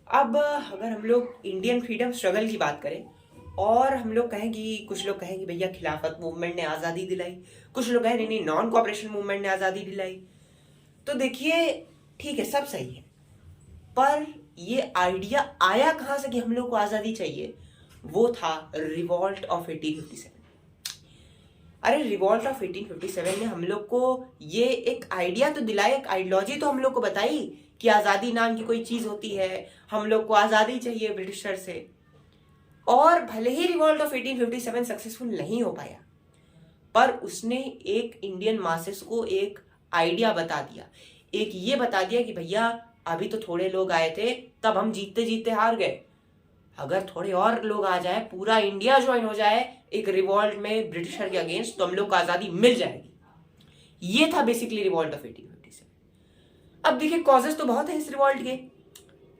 अब अगर हम लोग इंडियन फ्रीडम स्ट्रगल की बात करें और हम लोग कहें कि कुछ लोग कहें कि भैया खिलाफत मूवमेंट ने आज़ादी दिलाई, कुछ लोग कहें नहीं नहीं नॉन कॉपरेशन मूवमेंट ने आज़ादी दिलाई। तो देखिए, ठीक है, सब सही है, पर ये आइडिया आया कहाँ से कि हम लोग को आज़ादी चाहिए? वो था रिवॉल्ट ऑफ 1857। अरे रिवॉल्ट ऑफ 1857 ने हम लोग को ये एक आइडिया तो दिलाया, एक आइडियोलॉजी तो हम लोग को बताई कि आज़ादी नाम की कोई चीज़ होती है, हम लोग को आज़ादी चाहिए ब्रिटिशर से। और भले ही रिवॉल्ट ऑफ 1857 सक्सेसफुल नहीं हो पाया, पर उसने एक इंडियन मासेस को एक आइडिया बता दिया, एक ये बता दिया कि भैया अभी तो थोड़े लोग आए थे, तब हम जीतते जीतते हार गए। अगर थोड़े और लोग आ जाए, पूरा इंडिया ज्वाइन हो जाए एक रिवॉल्ट में ब्रिटिशर के अगेंस्ट, तो हम लोग को आज़ादी मिल जाएगी। ये था बेसिकली रिवॉल्ट ऑफ 1857। अब देखिए, कॉजेस तो बहुत हैं इस रिवॉल्ट के।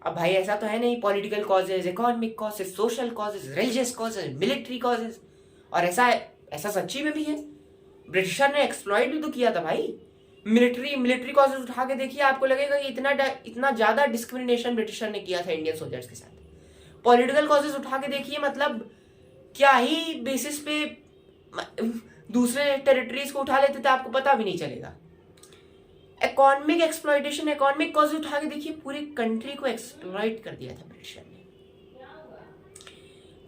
अब भाई ऐसा तो है नहीं, political causes, economic causes, social causes, religious causes, military causes. और ऐसा सच्ची में भी है। ब्रिटिशर ने एक्सप्लॉइट भी तो किया था भाई। मिलिट्री कॉजेज उठा के देखिए, आपको लगेगा कि इतना ज्यादा डिस्क्रिमिनेशन ब्रिटिशर ने किया था इंडियन सोल्जर्स के साथ। पॉलिटिकल कॉजेज उठा के देखिए, मतलब क्या ही बेसिस पे दूसरे टेरिटरीज को उठा लेते थे, आपको पता भी नहीं चलेगा। इकोनॉमिक एक्सप्लॉइटेशन, इकोनॉमिक कॉज उठा के देखिए, पूरी कंट्री को एक्सप्लॉइट कर दिया था ब्रिटिशर ने।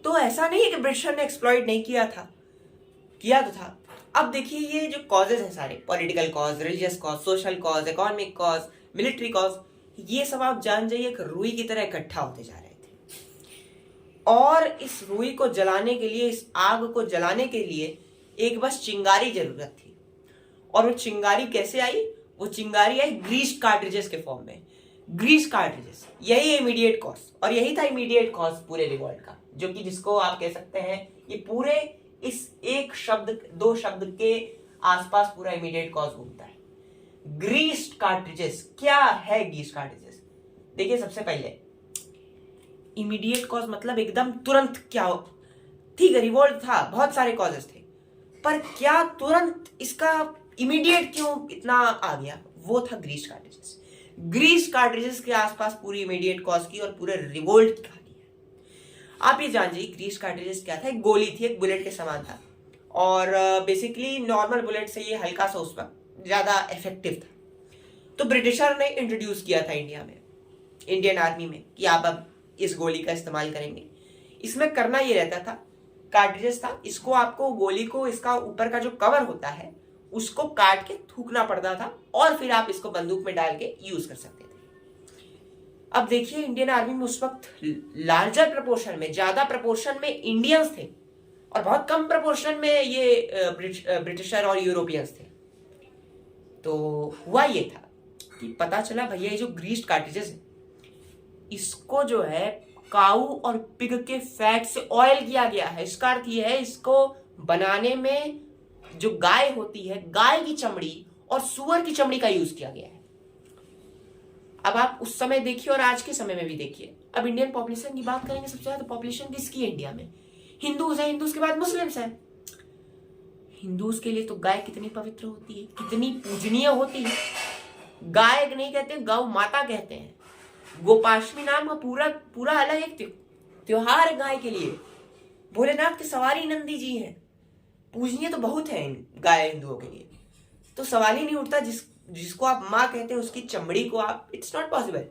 तो ऐसा नहीं है कि ब्रिटिशर ने एक्सप्लॉइट नहीं किया था, किया तो था। अब देखिए, ये जो कॉजेज हैं सारे, political cause, religious cause, social cause, economic cause, military cause, ये सब आप जान जाइए एक रुई की तरह इकट्ठा होते जा रहे थे। और इस रुई को जलाने के लिए, इस आग को जलाने के लिए एक बस चिंगारी जरूरत थी। और वो चिंगारी कैसे आई? वो चिंगारी आई ग्रीस कार्ट्रिजेस के फॉर्म में। ग्रीस कार्ट्रिजेस, यही इमीडिएट कॉज, और यही था इमीडिएट कॉज पूरे रिवॉल्ट का, जो कि जिसको आप कह सकते हैं ये पूरे इस एक शब्द, दो शब्द के आसपास पूरा इमीडिएट कॉज घूमता है। ग्रीस कार्ट्रिजेस, क्या है ग्रीस कार्ट्रिजेस? देखिए, सबसे पहले इमीडिएट कॉज मतलब एकदम तुरंत क्या हो। ठीक है, रिवॉल्ट था, बहुत सारे कॉजेस थे, पर क्या तुरंत इसका इमीडिएट क्यों इतना आ गया? वो था ग्रीस कार्ट्रिजेस। ग्रीस कार्ट्रिजेस के आसपास पूरी इमीडिएट कॉज की और पूरे रिवोल्ट की कहानी है। आप ये जान जाइए, ग्रीस कार्ट्रिजेस क्या था? एक गोली थी, एक बुलेट के समान था, और बेसिकली नॉर्मल बुलेट से ये हल्का सा उस वक्त ज्यादा इफेक्टिव था। तो ब्रिटिशर ने इंट्रोड्यूस किया था इंडिया में, इंडियन आर्मी में, कि आप अब इस गोली का इस्तेमाल करेंगे। इसमें करना ये रहता था, कार्ट्रिजेस था, इसको आपको गोली को, इसका ऊपर का जो कवर होता है उसको काट के थूकना पड़ता था, और फिर आप इसको बंदूक में डाल के यूज कर सकते थे। अब देखिए, इंडियन आर्मी में उस वक्त लार्जर प्रपोर्शन में, ज्यादा प्रपोर्शन में इंडियंस थे, और बहुत कम प्रपोर्शन में ये ब्रिटिशर और यूरोपियंस थे। तो हुआ ये था कि पता चला भैया ये जो ग्रीस्ड कार्ट्रिजेस है, इसको जो है काऊ और पिग के फैट से ऑयल किया गया है। इसका अर्थ ये है, इसको बनाने में जो गाय होती है, गाय की चमड़ी और सुअर की चमड़ी का यूज किया गया है। अब आप उस समय देखिए और आज के समय में भी देखिए। अब इंडियन पॉपुलेशन की बात करेंगे, सबसे ज्यादा पॉपुलेशन किसकी है इंडिया में? हिंदूज है, हिंदूज के बाद मुस्लिम्स है। हिंदूज के लिए तो गाय कितनी पवित्र होती है, कितनी पूजनीय होती है। गाय नहीं कहते, गौ माता कहते हैं। गोपाष्टमी नाम का पूरा अलग एक त्योहार है गाय के लिए। भोलेनाथ के सवारी नंदी जी हैं, पूजनीय तो बहुत है गाय हिंदुओं के लिए। तो सवाल ही नहीं उठता, जिसको आप माँ कहते हैं उसकी चमड़ी को आप, इट्स नॉट पॉसिबल।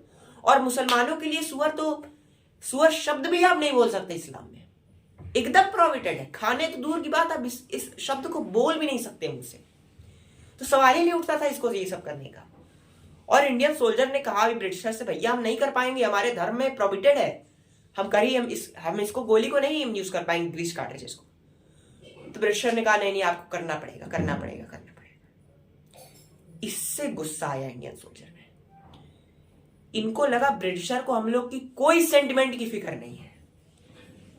और मुसलमानों के लिए सुअर शब्द भी आप नहीं बोल सकते इस्लाम में, एकदम प्रोहिबिटेड है। खाने तो दूर की बात, आप इस शब्द को बोल भी नहीं सकते मुझसे। तो सवाल ही नहीं उठता था इसको ये सब करने का। और इंडियन सोल्जर ने कहा भी ब्रिटिशर से, भैया हम नहीं कर पाएंगे, हमारे धर्म में प्रोहिबिटेड है, हम इसको गोली को नहीं यूज कर पाएंगे, ग्रीस कार्ट्रिजेस को। तो ब्रिटिशर ने कहा नहीं नहीं, आपको करना पड़ेगा, करना पड़ेगा, करना पड़ेगा। इससे गुस्सा आया इंडियन सोल्जर में। इनको लगा ब्रिटिशर को हम लोग की कोई सेंटिमेंट की फिक्र नहीं है,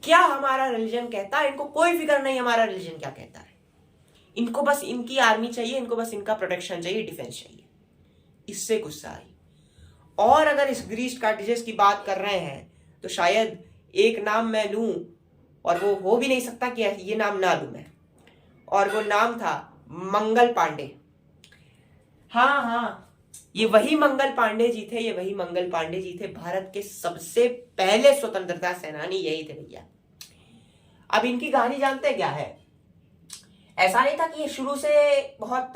क्या हमारा रिलीजन कहता है, इनको कोई फिक्र नहीं हमारा रिलीजन क्या कहता है। इनको बस इनकी आर्मी चाहिए, इनको बस इनका प्रोटेक्शन चाहिए, डिफेंस चाहिए। इससे गुस्सा आई। और अगर इस ग्रीस कार्ट्रिजेस की बात कर रहे हैं तो शायद एक नाम मैं लूं, और वो हो भी नहीं सकता कि ये नाम ना लूं मैं, और वो नाम था मंगल पांडे। हाँ हाँ, ये वही मंगल पांडे जी थे, ये वही मंगल पांडे जी थे, भारत के सबसे पहले स्वतंत्रता सेनानी यही थे भैया। अब इनकी कहानी जानते हैं क्या है? ऐसा नहीं था कि ये शुरू से बहुत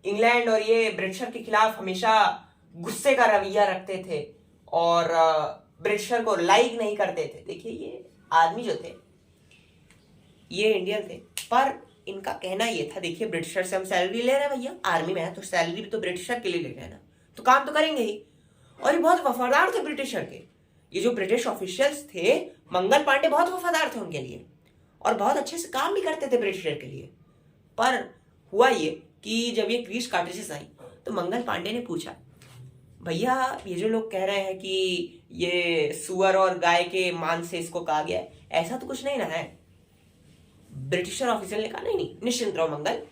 इंग्लैंड और ये ब्रिटिशर के खिलाफ हमेशा गुस्से का रवैया रखते थे और ब्रिटिशर को लाइक नहीं करते थे। देखिए ये आदमी जो थे ये इंडियन थे, पर इनका कहना ये था, देखिए ब्रिटिशर से हम सैलरी ले रहे हैं भैया, आर्मी में है तो सैलरी भी तो ब्रिटिशर के लिए ले रहे हैं ना, तो काम तो करेंगे ही। और ये बहुत वफादार थे ब्रिटिशर के। ये जो ब्रिटिश ऑफिशियल्स थे, मंगल पांडे बहुत वफादार थे उनके लिए और बहुत अच्छे से काम भी करते थे ब्रिटिशर के लिए। पर हुआ ये कि जब ये ग्रीस कार्ट्रिजेस आई तो मंगल पांडे ने पूछा, भैया ये जो लोग कह रहे हैं कि ये सुअर और गाय के मांस से इसको कहा गया है, ऐसा तो कुछ नहीं ना है? ब्रिटिशर ऑफिसर ने कहा, नहीं नहीं निश्चिंत रहो मंगल,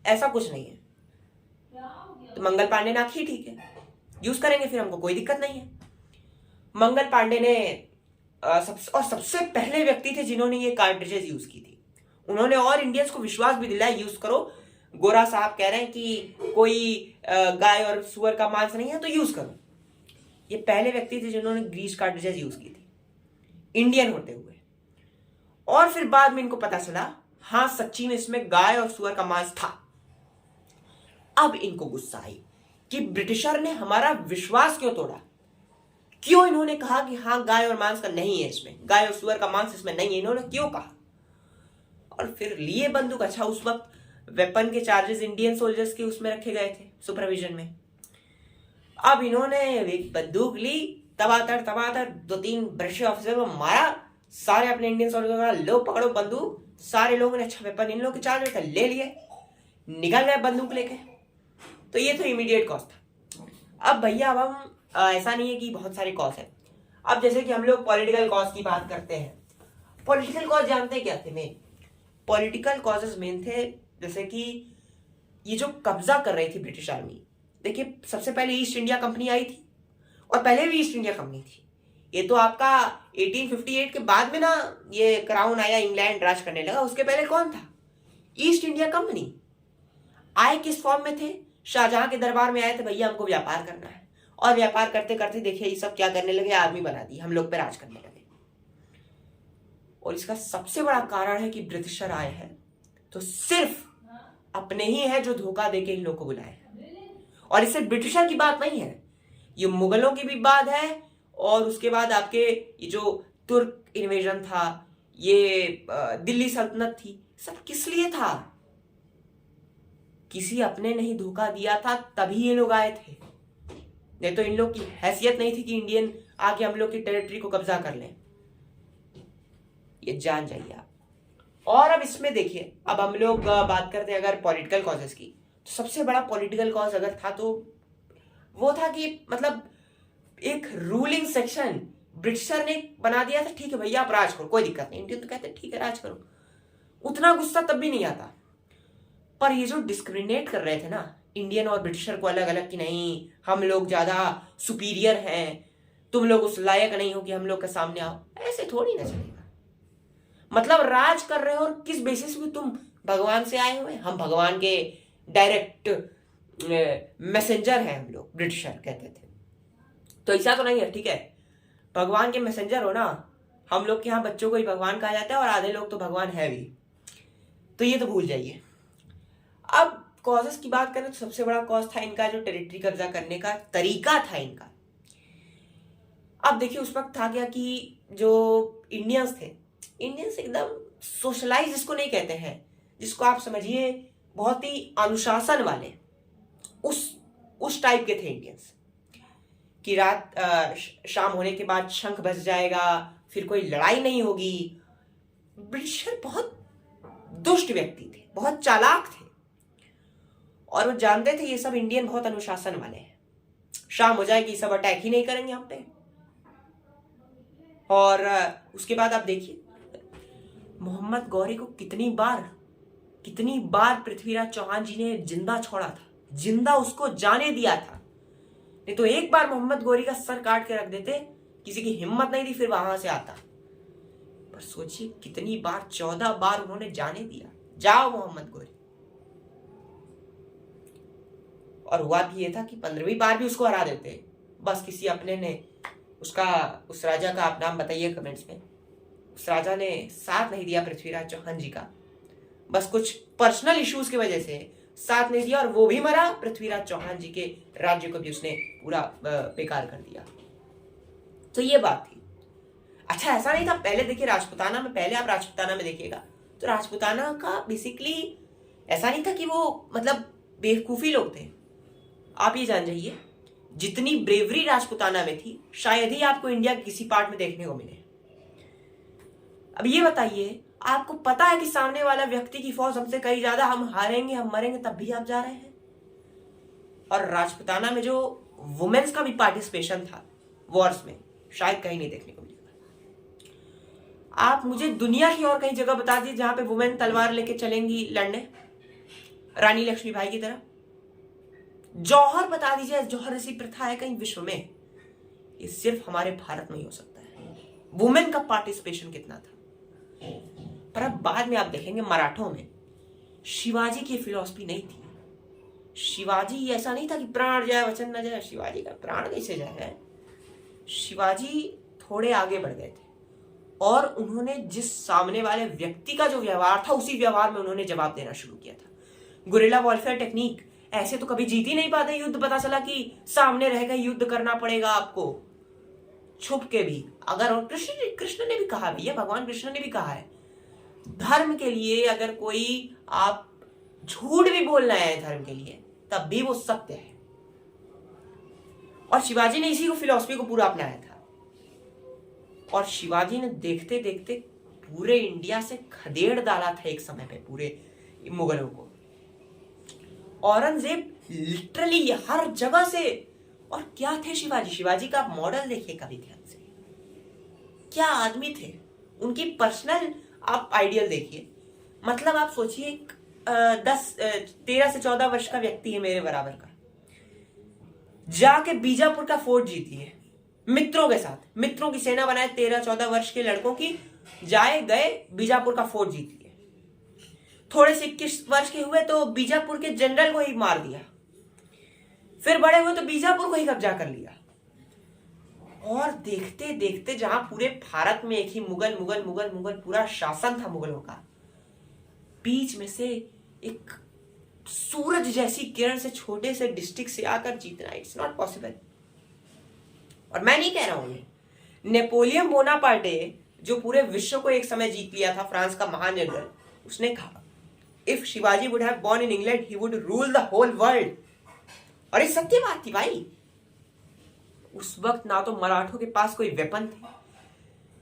ऐसा कुछ नहीं है। तो मंगल पांडे ने आखिर ठीक है, यूज करेंगे, फिर हमको कोई दिक्कत नहीं है। मंगल पांडे ने सबसे पहले व्यक्ति थे जिन्होंने ये कार्ट्रिजेस यूज की थी। उन्होंने और इंडियंस को विश्वास भी दिलाया, यूज करो, गोरा साहब कह रहे हैं कि कोई गाय और सुअर का मांस नहीं है तो यूज करो। ये पहले व्यक्ति थे जिन्होंने ग्रीस कार्ट्रिजेस यूज की थी, इंडियन होते हुए। और फिर बाद में इनको पता चला, हाँ सच्ची में इसमें गाय और सुअर का मांस था। अब इनको गुस्सा आई कि ब्रिटिशर ने हमारा विश्वास क्यों तोड़ा, क्यों इन्होंने कहा कि हाँ गाय और मांस का नहीं है इसमें, गाय और सुअर का मांस इसमें नहीं है, इन्होंने क्यों कहा? और फिर लिए बंदूक। अच्छा उस वक्त वेपन के चार्जेस इंडियन सोल्जर्स के उसमें रखे गए थे, सुपरविजन में। अब इन्होंने एक बंदूक ली, तबातर 2-3 ब्रिटिश ऑफिसर को मारा, सारे अपने इंडियन सोल्जर का लो पकड़ो बंदूक। सारे लोगों ने, अच्छा वेपन इन लोगों के चार्ज में था, ले लिए, निकल गए बंदूक लेके। तो ये तो इमीडिएट कॉज था। अब भैया अब हम ऐसा नहीं है कि बहुत सारे कॉज है। अब जैसे कि हम लोग पॉलिटिकल कॉज की बात करते हैं, पॉलिटिकल कॉज जानते हैं क्या थे? मेन पॉलिटिकल कॉजेज मेन थे, जैसे कि ये जो कब्जा कर रही थी ब्रिटिश आर्मी। देखिए सबसे पहले ईस्ट इंडिया कंपनी आई थी, और पहले भी ईस्ट इंडिया कंपनी थी। ये तो आपका 1858 के बाद में ना ये क्राउन आया, इंग्लैंड राज करने लगा। उसके पहले कौन था? East India company. आए किस फॉर्म में थे? शाहजहां के दरबार में आए थे, भैया हमको व्यापार करना है। और व्यापार करते करते देखिए ये सब क्या करने लगे, आर्मी बना दी, हम लोग पे राज करने लगे। और इसका सबसे बड़ा कारण है कि ब्रिटिशर आए हैं तो सिर्फ अपने ही है जो धोखा देके इन लोग को बुलाए। और इससे ब्रिटिशर की बात नहीं है, ये मुगलों की भी बात है। और उसके बाद आपके ये जो तुर्क इन्वेजन था, ये दिल्ली सल्तनत थी, सब किस लिए था? किसी अपने नहीं धोखा दिया था तभी ये लोग आए थे, नहीं तो इन लोग की हैसियत नहीं थी कि इंडियन आके हम लोग की टेरिटरी को कब्जा कर लें। ये जान जाइए आप। और अब इसमें देखिए, अब हम लोग बात करते हैं अगर पॉलिटिकल कॉजेस की, तो सबसे बड़ा पॉलिटिकल कॉज अगर था तो वो था कि मतलब एक रूलिंग सेक्शन ब्रिटिशर ने बना दिया था, ठीक है भैया आप राज करो, कोई दिक्कत नहीं। इंडियन तो कहते ठीक है राज करो, उतना गुस्सा तब भी नहीं आता। पर ये जो डिस्क्रिमिनेट कर रहे थे ना इंडियन और ब्रिटिशर को अलग अलग, कि नहीं हम लोग ज्यादा सुपीरियर हैं, तुम लोग उस लायक नहीं हो कि हम लोग के सामने आओ, ऐसे थोड़ी ना चलेगा। मतलब राज कर रहे हो और किस बेसिस पे? तुम भगवान से आए हुए, हम भगवान के डायरेक्ट मैसेंजर हैं हम लोग, ब्रिटिशर कहते थे। तो ऐसा तो नहीं है, ठीक है भगवान के मैसेंजर हो ना, हम लोग के यहाँ बच्चों को ही भगवान कहा जाता है और आधे लोग तो भगवान है भी, तो ये तो भूल जाइए। अब कॉजेस की बात करें तो सबसे बड़ा कॉज था इनका जो टेरिटरी कब्जा करने का तरीका था इनका। अब देखिए उस वक्त था क्या कि जो इंडियंस थे, इंडियंस एकदम सोशलाइज जिसको नहीं कहते हैं, जिसको आप समझिए बहुत ही अनुशासन वाले, उस टाइप के थे इंडियंस। कि रात शाम होने के बाद शंख बज जाएगा, फिर कोई लड़ाई नहीं होगी। ब्रिटिशर बहुत दुष्ट व्यक्ति थे, बहुत चालाक थे, और वो जानते थे ये सब इंडियन बहुत अनुशासन वाले हैं, शाम हो जाएगी सब अटैक ही नहीं करेंगे हम पे। और उसके बाद आप देखिए मोहम्मद गौरी को कितनी बार पृथ्वीराज चौहान जी ने जिंदा छोड़ा था, जिंदा उसको जाने दिया था। नहीं तो एक बार मोहम्मद गौरी का सर काट के रख देते, किसी की हिम्मत नहीं थी फिर वहां से आता। पर सोचिए कितनी बार, 14 बार उन्होंने जाने दिया, जाओ मोहम्मद गौरी। और हुआ भी ये था कि 15वीं बार भी उसको हरा देते, बस किसी अपने ने उस राजा का आप नाम बताइए कमेंट्स में, उस राजा ने साथ नहीं दिया पृथ्वीराज चौहान जी का, बस कुछ पर्सनल इश्यूज की वजह से साथ नहीं दिया और वो भी मरा, पृथ्वीराज चौहान जी के राज्य को भी उसने पूरा बेकार कर दिया। तो ये बात थी। अच्छा, ऐसा नहीं था पहले, देखिए राजपूताना में, पहले आप राजपूताना में देखिएगा तो राजपूताना का बेसिकली ऐसा नहीं था कि वो मतलब बेवकूफी लोग थे। आप ये जान जाइए जितनी ब्रेवरी राजपूताना में थी शायद ही आपको इंडिया के किसी पार्ट में देखने को मिले। अब ये बताइए, आपको पता है कि सामने वाला व्यक्ति की फौज हमसे कहीं ज्यादा, हम हारेंगे, हम मरेंगे, तब भी आप जा रहे हैं। और राजपूताना में जो वुमेन्स का भी पार्टिसिपेशन था वॉर्स में, शायद कहीं नहीं देखने को मिलेगा। आप मुझे दुनिया की और कहीं जगह बता दीजिए जहां पे वुमेन तलवार लेके चलेंगी लड़ने, रानी लक्ष्मीबाई की तरह। जौहर बता दीजिए, जौहर ऐसी प्रथा है कहीं विश्व में? ये सिर्फ हमारे भारत में ही हो सकता है। वुमेन का पार्टिसिपेशन कितना था। पर अब बाद में आप देखेंगे मराठों में शिवाजी की फिलॉसफी नहीं थी। शिवाजी ऐसा नहीं था कि प्राण जाए वचन न जाए। शिवाजी का प्राण कैसे जाए? शिवाजी थोड़े आगे बढ़ गए थे और उन्होंने जिस सामने वाले व्यक्ति का जो व्यवहार था उसी व्यवहार में उन्होंने जवाब देना शुरू किया था। गुरिल्ला वॉरफेयर टेक्निक, ऐसे तो कभी जीत ही नहीं पाते युद्ध। पता चला कि सामने रहकर युद्ध करना पड़ेगा आपको, छुप के भी। अगर कृष्ण ने भी कहा, भैया भगवान कृष्ण ने भी कहा है, धर्म के लिए अगर कोई आप झूठ भी बोलना है धर्म के लिए, तब भी वो सत्य है। और शिवाजी ने इसी को फिलॉसफी को पूरा अपनाया था। और शिवाजी ने देखते देखते पूरे इंडिया से खदेड़ डाला था एक समय पे पूरे मुगलों को। औरंगजेब लिटरली हर जगह से। और क्या थे शिवाजी? शिवाजी का मॉडल देखिए कभी ध्यान से, क्या आदमी थे। उनकी पर्सनल आप आइडियल देखिए। मतलब आप सोचिए 13 से 14 वर्ष का व्यक्ति है मेरे बराबर का, जाके बीजापुर का फोर्ट जीती है मित्रों के साथ। मित्रों की सेना बनाए 13-14 वर्ष के लड़कों की, जाए गए बीजापुर का फोर्ट जीती है। थोड़े से 21 वर्ष के हुए तो बीजापुर के जनरल को ही मार दिया। फिर बड़े हुए तो बीजापुर को ही कब्जा कर लिया। और देखते देखते जहां पूरे भारत में एक ही मुगल मुगल मुगल मुगल पूरा शासन था मुगलों का, बीच में से एक सूरज जैसी किरण से छोटे से डिस्ट्रिक्ट से आकर जीतना, इट्स नॉट पॉसिबल। और मैं नहीं कह रहा हूं, नेपोलियन बोनापार्टे जो पूरे विश्व को एक समय जीत लिया था, फ्रांस का महान जनरल, उसने कहा if Shivaji would have born in England he would rule the whole world. और ये सत्य बात थी भाई। उस वक्त ना तो मराठों के पास कोई वेपन थे,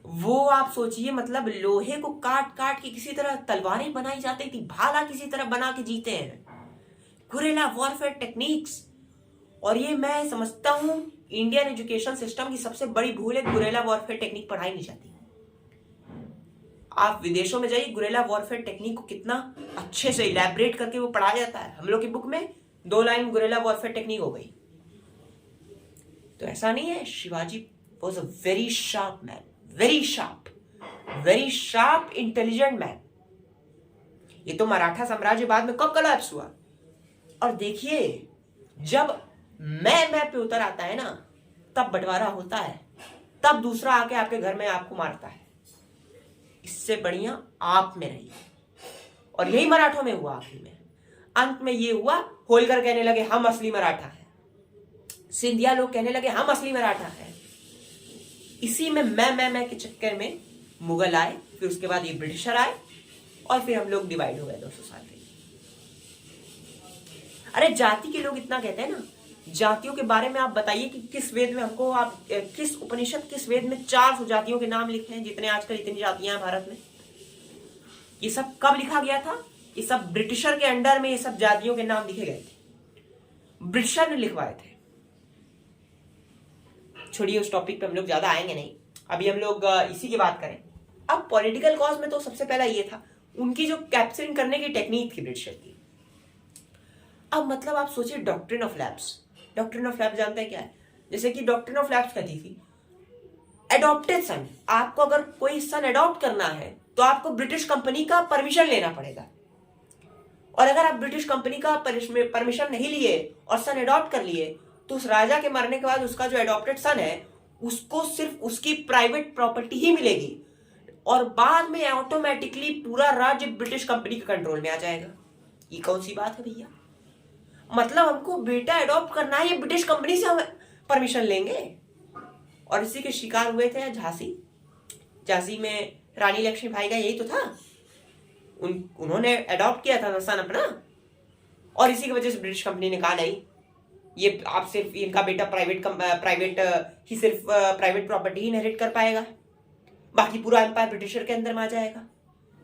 वो आप सोचिए मतलब लोहे को काट काट के किसी तरह तलवारें बनाई जाती थी, भाला किसी तरह बना के जीते हैं, गुरिल्ला वॉरफेयर टेक्निक्स। और ये मैं समझता हूं इंडियन एजुकेशन सिस्टम की सबसे बड़ी भूल है, गुरिल्ला वॉरफेयर टेक्निक पढ़ाई नहीं जाती। आप विदेशों में जाइए, गुरिल्ला वॉरफेयर टेक्निक को कितना अच्छे से इलैबोरेट करके वो पढ़ाया जाता है। हम लोग की बुक में 2 लाइन गुरिल्ला वॉरफेयर टेक्निक हो गई। तो ऐसा नहीं है। Shivaji was a very sharp man, very sharp intelligent man. ये तो मराठा साम्राज्य बाद में कब कोलैप्स हुआ। और देखिए जब मैं पे उतर आता है ना, तब बंटवारा होता है, तब दूसरा आके आपके घर में आपको मारता है। इससे बढ़िया आप में रहिए। और यही मराठों में हुआ आखिर में। अंत में ये हुआ, होलकर कहने लगे हम असली मराठा है, सिंधिया लोग कहने लगे हम असली मराठा है। इसी में मैं के चक्कर में मुगल आए, फिर उसके बाद ये ब्रिटिशर आए, और फिर हम लोग डिवाइड हो गए 200 साल पहले। अरे जाति के लोग इतना कहते हैं ना, जातियों के बारे में आप बताइए कि किस वेद में हमको, आप किस उपनिषद, किस वेद में 400 जातियों के नाम लिखे हैं, जितने आजकल इतनी जातियां हैं भारत में। ये सब कब लिखा गया था? ये सब ब्रिटिशर के अंडर में ये सब जातियों के नाम लिखे गए थे, ब्रिटिशर ने लिखवाए थे। छोड़िए, उस टॉपिक पे हम लोग ज्यादा आएंगे नहीं, अभी हम लोग इसी की बात करें। अब पॉलिटिकल कॉज में तो सबसे पहला ये था, उनकी जो कैप्चरिंग करने की टेक्निक थी ब्रिटिशर की। अब मतलब आप सोचिए doctrine of lapse. Doctrine of lapse जानते हैं क्या है? जैसे कि डॉक्ट्रिन ऑफ लैप्स कहती थी एडॉप्टेड सन, आपको अगर कोई सन एडॉप्ट करना है तो आपको ब्रिटिश कंपनी का परमिशन लेना पड़ेगा। और अगर आप ब्रिटिश कंपनी का परमिशन नहीं लिए और सन अडॉप्ट कर लिए, तो उस राजा के मरने के बाद उसका जो अडॉप्टेड सन है उसको सिर्फ उसकी प्राइवेट प्रॉपर्टी ही मिलेगी और बाद में ऑटोमेटिकली पूरा राज्य ब्रिटिश कंपनी के कंट्रोल में आ जाएगा। ये कौन सी बात है भैया? मतलब हमको बेटा अडॉप्ट करना है, ये ब्रिटिश कंपनी से हम परमिशन लेंगे। और इसी के शिकार हुए थे झांसी। झांसी में रानी लक्ष्मीबाई का यही तो था, उन्होंने अडॉप्ट किया था सन अपना, और इसी की वजह से ब्रिटिश कंपनी ने कहा नहीं, ये आप सिर्फ इनका बेटा प्राइवेट प्रॉपर्टी ही इनहेरिट कर पाएगा, बाकी पूरा एम्पायर ब्रिटिशर के अंदर में आ जाएगा।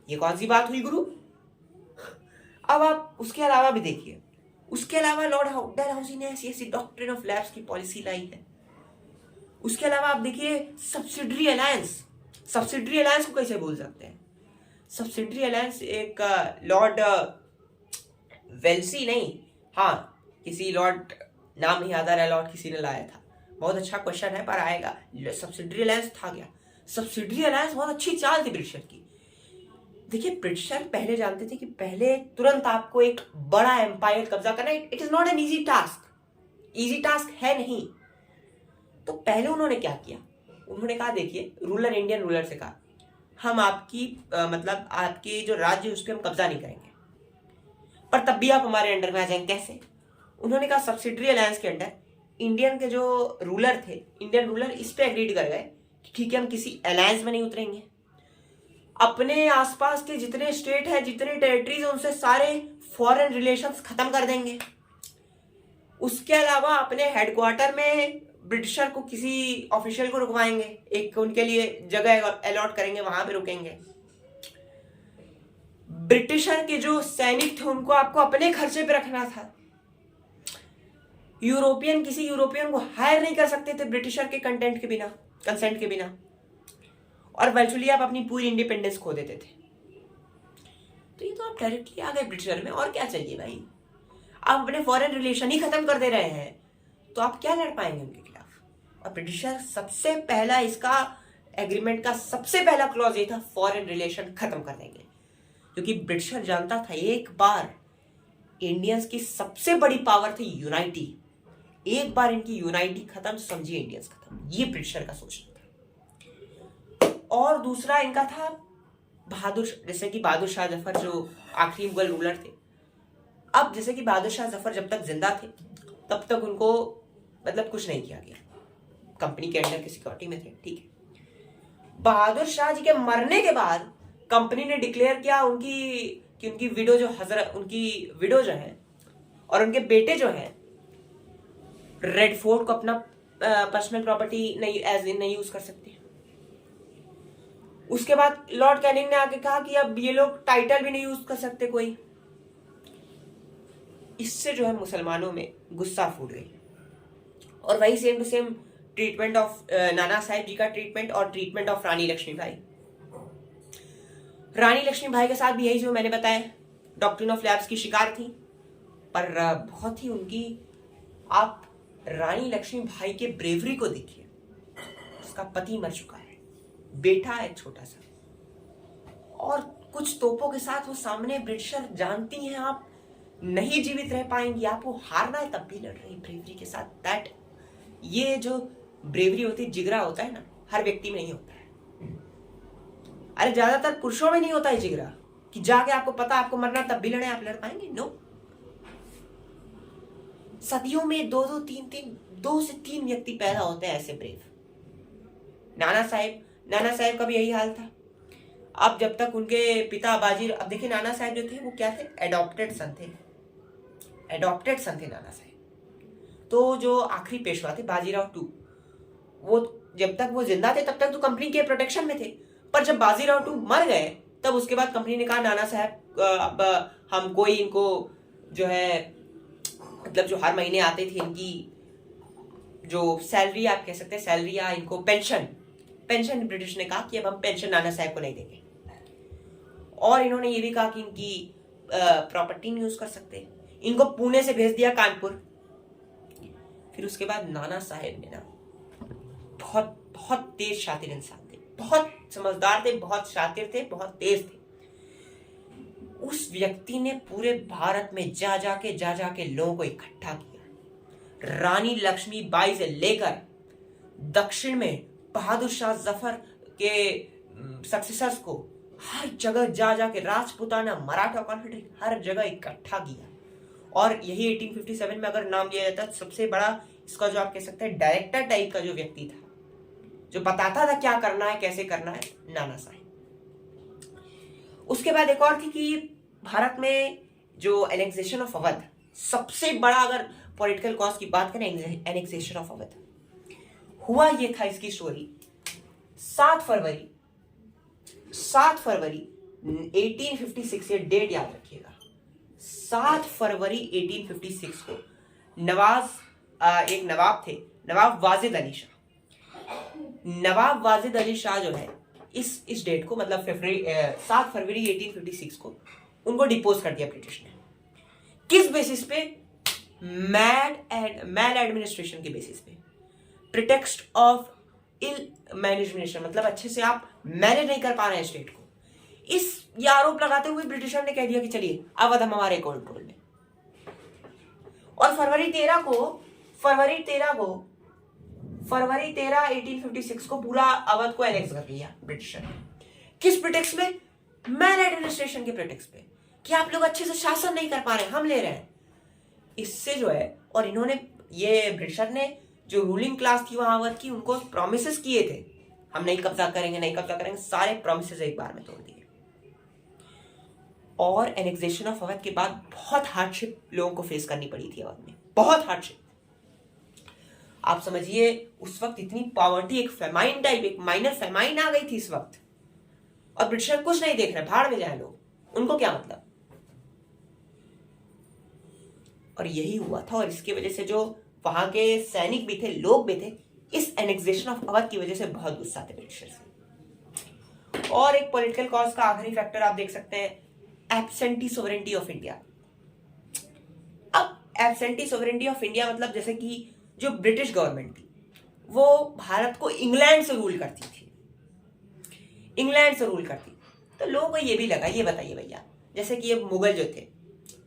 ये कौन सी बात हुई गुरु? अब आप उसके अलावा भी देखिए, उसके अलावा लॉर्ड डलहौसी ने ऐसी ऐसी डॉक्ट्रिन ऑफ लैप्स की पॉलिसी लाई है। उसके अलावा आप देखिए सब्सिडरी अलायंस को कैसे बोल सकते हैं? सब्सिडरी अलायंस एक लॉर्ड वेल्सी नहीं, हाँ किसी लॉर्ड, नाम नहीं याद आ रहा, लॉर्ड किसी ने लाया था। बहुत अच्छा क्वेश्चन है पर आएगा। सब्सिडरी अलायंस था क्या? सब्सिडरी अलायंस बहुत अच्छी चाल थी ब्रिटिशर की। देखिए ब्रिटिशर पहले जानते थे कि पहले तुरंत आपको एक बड़ा एम्पायर कब्जा करना, it is not an easy task है नहीं। तो पहले उन्होंने क्या किया? उन्होंने कहा देखिए, इंडियन रूलर से कहा हम आपकी मतलब आपके जो राज्य उस पर हम कब्जा नहीं करेंगे, पर तब भी आप हमारे अंडर में आ जाएंगे। कैसे? उन्होंने कहा सब्सिडरी अलायंस के अंडर इंडियन के जो रूलर थे, इंडियन रूलर इस पे एग्रीड कर गए कि ठीक है हम किसी अलायंस में नहीं उतरेंगे, अपने आसपास के जितने स्टेट है, जितने टेरिटरीज है, उनसे सारे फॉरेन रिलेशंस खत्म कर देंगे। उसके अलावा अपने हेडक्वार्टर में ब्रिटिशर को किसी ऑफिशियल को रुकवाएंगे, एक उनके लिए जगह अलॉट करेंगे, वहां पे रुकेंगे। ब्रिटिशर के जो सैनिक थे उनको आपको अपने खर्चे पे रखना था। किसी यूरोपियन को हायर नहीं कर सकते थे ब्रिटिशर के कंसेंट के बिना, और वर्चुअली आप अपनी पूरी इंडिपेंडेंस खो देते थे। तो ये तो आप डायरेक्टली आ गए ब्रिटिशर में, और क्या चाहिए भाई? आप अपने फॉरेन रिलेशन ही खत्म कर दे रहे हैं, तो आप क्या लड़ पाएंगे उनके खिलाफ? और ब्रिटिशर सबसे पहला इसका एग्रीमेंट का सबसे पहला क्लॉज ये था, फॉरेन रिलेशन खत्म कर देंगे, क्योंकि ब्रिटिशर जानता था एक बार इंडियंस की सबसे बड़ी पावर थी यूनाइटी, एक बार इनकी यूनाइटी खत्म, समझिए इंडियंस खत्म। ये ब्रिटिशर का सोचना था। और दूसरा इनका था जैसे कि बहादुर शाह जफर जो आखिरी मुगल रूलर थे। अब जैसे कि बहादुर शाह जफर जब तक जिंदा थे तब तक उनको मतलब कुछ नहीं किया गया, कंपनी के अंडर की सिक्योरिटी में थे, ठीक है। बहादुर शाह जी के मरने के बाद कंपनी ने डिक्लेयर किया उनकी विडो जो है और उनके बेटे जो है रेड फोर्ट को अपना पर्सनल प्रॉपर्टी नहीं यूज कर सकते। उसके बाद लॉर्ड कैनिंग ने आके कहा कि अब ये लोग टाइटल भी नहीं यूज कर सकते कोई। इससे जो है मुसलमानों में गुस्सा फूट गई, और वही same to same treatment of Nana Sahib ji का ट्रीटमेंट और ट्रीटमेंट ऑफ रानी लक्ष्मीबाई। रानी लक्ष्मीबाई के साथ भी यही जो मैंने बताया, डॉक्ट्रिन ऑफ लैप्स की शिकार थी, पर बहुत ही उनकी, आप रानी लक्ष्मीबाई के ब्रेवरी को देखिए। उसका पति मर चुका है, बेटा है छोटा सा, और कुछ तोपों के साथ वो सामने ब्रिटिशर जानती हैं आप नहीं जीवित रह पाएंगी, आपको हारना है, तब भी लड़ रही ब्रेवरी के साथ। दैट ये जो ब्रेवरी होती है, जिगरा होता है ना, हर व्यक्ति में नहीं होता है। अरे ज्यादातर पुरुषों में नहीं होता है जिगरा कि जाके आपको पता आपको मरना तब भी लड़े, आप लड़ पाएंगे? नो। सदियों में दो से तीन व्यक्ति पैदा होते हैं ऐसे ब्रेव। नाना साहेब का भी यही हाल था। अब जब तक उनके पिता अब देखिए नाना साहेब जो थे वो क्या थे? एडॉप्टेड सन थे नाना साहेब। तो जो आखिरी पेशवा थे बाजीराव टू, वो जब तक वो जिंदा थे तब तक तो कंपनी के प्रोटेक्शन में थे, पर जब बाजीराव टू मर गए तब उसके बाद कंपनी ने कहा नाना साहब अब हम कोई इनको जो है मतलब जो हर महीने आते थे इनकी जो सैलरी, आप कह सकते हैं सैलरी या इनको पेंशन ब्रिटिश ने कहा कि अब हम पेंशन नाना साहब को नहीं देंगे। और इन्होंने ये भी कहा कि इनकी प्रॉपर्टी नहीं यूज कर सकते, इनको पुणे से भेज दिया कानपुर। फिर उसके बाद नाना साहेब ने ना बहुत बहुत तेज शातिर इंसान थे, बहुत समझदार थे, बहुत शातिर थे, बहुत तेज थे। उस व्यक्ति ने पूरे भारत में जा जाके लोगों को इकट्ठा किया। रानी लक्ष्मीबाई से लेकर दक्षिण में बहादुर शाह जफर के सक्सेसर्स को हर जगह जा जाके राजपूताना, मराठा कॉन्फेडरेट, हर जगह इकट्ठा किया। और यही 1857 में अगर नाम लिया जाता, सबसे बड़ा इसका जो आप कह सकते हैं डायरेक्टर टाइप का जो व्यक्ति था, जो बताता था क्या करना है, कैसे करना है, नाना साहेब। उसके बाद एक और थी कि भारत में जो एनेक्सेशन ऑफ अवध, सबसे बड़ा अगर पॉलिटिकल कॉज की बात करें, एनेक्सेशन ऑफ अवध हुआ। ये था इसकी स्टोरी 7 फरवरी 1856, ये डेट याद रखिएगा। 7 फरवरी 1856 को एक नवाब थे, नवाब वाजिद अली शाह। नवाब वाजिद अली शाह जो है इस डेट को, मतलब 7 फरवरी 1856 को उनको डिपोज कर दिया ब्रिटिश ने। किस बेसिस पे? मैल एडमिनिस्ट्रेशन के बेसिस पे, प्रिटेक्स्ट ऑफ इल मैनेजमेंट, मतलब अच्छे से आप मैनेज नहीं कर पा रहे हैं स्टेट को। ये आरोप लगाते हुए ब्रिटिशर ने कह दिया कि चलिए अवध हम हमारे कंट्रोल में। और फरवरी 13 1856 को पूरा अवध को एनेक्स कर लिया ब्रिटिशर ने। किस प्रिटेक्स्ट में? मैल एडमिनिस्ट्रेशन के प्रिटेक्स्ट पे, कि आप लोग अच्छे से शासन नहीं कर पा रहे, हम ले रहे हैं। इससे जो है, और इन्होंने, ये ब्रिटिशर ने जो रूलिंग क्लास थी वहां अवध की, उनको प्रॉमिसेस किए थे, हम नहीं कब्जा करेंगे, सारे प्रॉमिसेस एक बार में तोड़ दिए। और एनेक्सेशन ऑफ अवध के बाद बहुत हार्डशिप लोगों को फेस करनी पड़ी थी अवध में, बहुत हार्डशिप। आप समझिए उस वक्त इतनी पॉवर्टी, एक फेमाइन टाइप, एक माइनर फेमाइन आ गई थी इस वक्त, और ब्रिटिशर कुछ नहीं देख रहे, भाड़ में जाए लोग, उनको क्या मतलब। और यही हुआ था, और इसकी वजह से जो वहां के सैनिक भी थे, लोग भी थे, इस एनेक्सेशन ऑफ अवध की वजह से बहुत गुस्सा थे ब्रिटिशर से। और एक पॉलिटिकल कॉज का आखिरी फैक्टर आप देख सकते हैं, एब्सेंटी सोवरेंटी ऑफ इंडिया। अब एब्सेंटी सोवरेंटी ऑफ इंडिया मतलब जैसे कि जो ब्रिटिश गवर्नमेंट थी वो भारत को इंग्लैंड से रूल करती थी, तो लोगों को ये भी लगा, ये बताइए भैया, जैसे कि ये मुगल जो थे,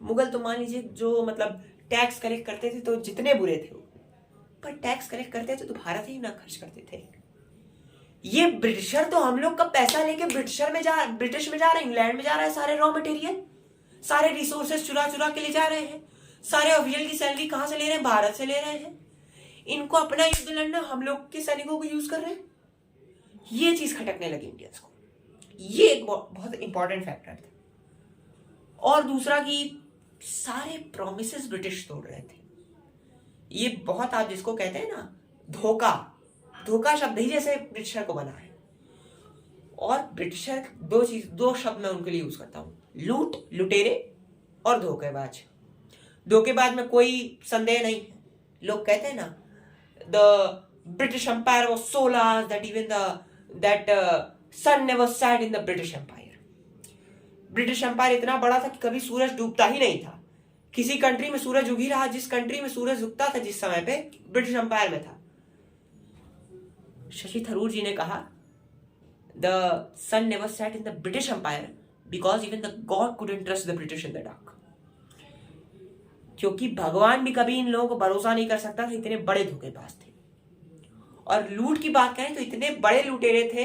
मुगल तो मान लीजिए जो मतलब टैक्स कलेक्ट करते थे तो जितने बुरे थे वो, पर टैक्स कलेक्ट करते थे तो भारत ही ना खर्च करते थे। ये ब्रिटिशर तो हम लोग का पैसा लेके ब्रिटिश में जा रहे, इंग्लैंड में जा रहा है, सारे रॉ मटेरियल, सारे रिसोर्सेज चुरा के ले जा रहे हैं, सारे ऑफिशियल की सैलरी कहां से ले रहे हैं? भारत से ले रहे हैं। इनको अपना युद्ध लड़ना, हम लोग के सैनिकों को यूज कर रहे हैं। ये चीज खटकने लगी इंडियंस को। ये एक बहुत इंपॉर्टेंट फैक्टर था। और दूसरा कि सारे प्रॉमिसेस ब्रिटिश तोड़ रहे थे। ये बहुत, आप जिसको कहते हैं ना धोखा शब्द ही जैसे ब्रिटिशर को बना है। और ब्रिटिशर दो शब्द मैं उनके लिए यूज करता हूं, लुटेरे और धोखेबाज। धोखेबाज में कोई संदेह नहीं है। लोग कहते हैं ना, the British empire was so large that even that sun never set in the British empire. British empire इतना बड़ा था कि कभी सूरज डूबता ही नहीं था। किसी कंट्री में सूरज उग ही रहा, जिस कंट्री में सूरज उगता था जिस समय पे, ब्रिटिश एम्पायर में था। शशि थरूर जी ने कहा, the sun never set in the British empire because even the god couldn't trust the British in the dark. क्योंकि भगवान भी कभी इन लोगों को भरोसा नहीं कर सकता था, इतने बड़े धोखेबाज थे। और लूट की बात करें तो इतने बड़े लुटेरे थे।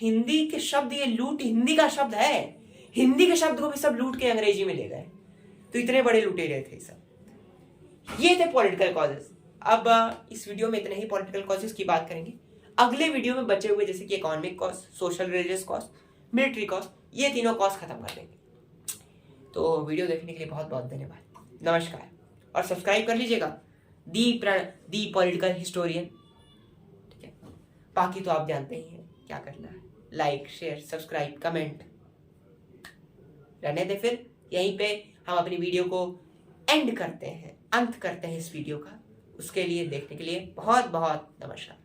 हिंदी के शब्द, ये लूट हिंदी का शब्द है, हिंदी के शब्द को भी सब लूट के अंग्रेजी में ले गए, तो इतने बड़े लुटेरे थे सब। ये थे पॉलिटिकल कॉजेस। अब इस वीडियो में इतने ही पॉलिटिकल कॉजेस की बात करेंगे। अगले वीडियो में बचे हुए जैसे कि economic cause, social religious cause, military cause, ये तीनों कॉज खत्म कर देंगे। तो वीडियो देखने के लिए बहुत बहुत धन्यवाद, नमस्कार। और सब्सक्राइब कर लीजिएगा दी पॉलिटिकल हिस्टोरियन, ठीक है। बाकी तो आप जानते ही हैं क्या करना है, लाइक, शेयर, सब्सक्राइब, कमेंट रहने दे। फिर यहीं पे हम अपनी वीडियो को अंत करते हैं इस वीडियो का। उसके लिए देखने के लिए बहुत बहुत नमस्कार।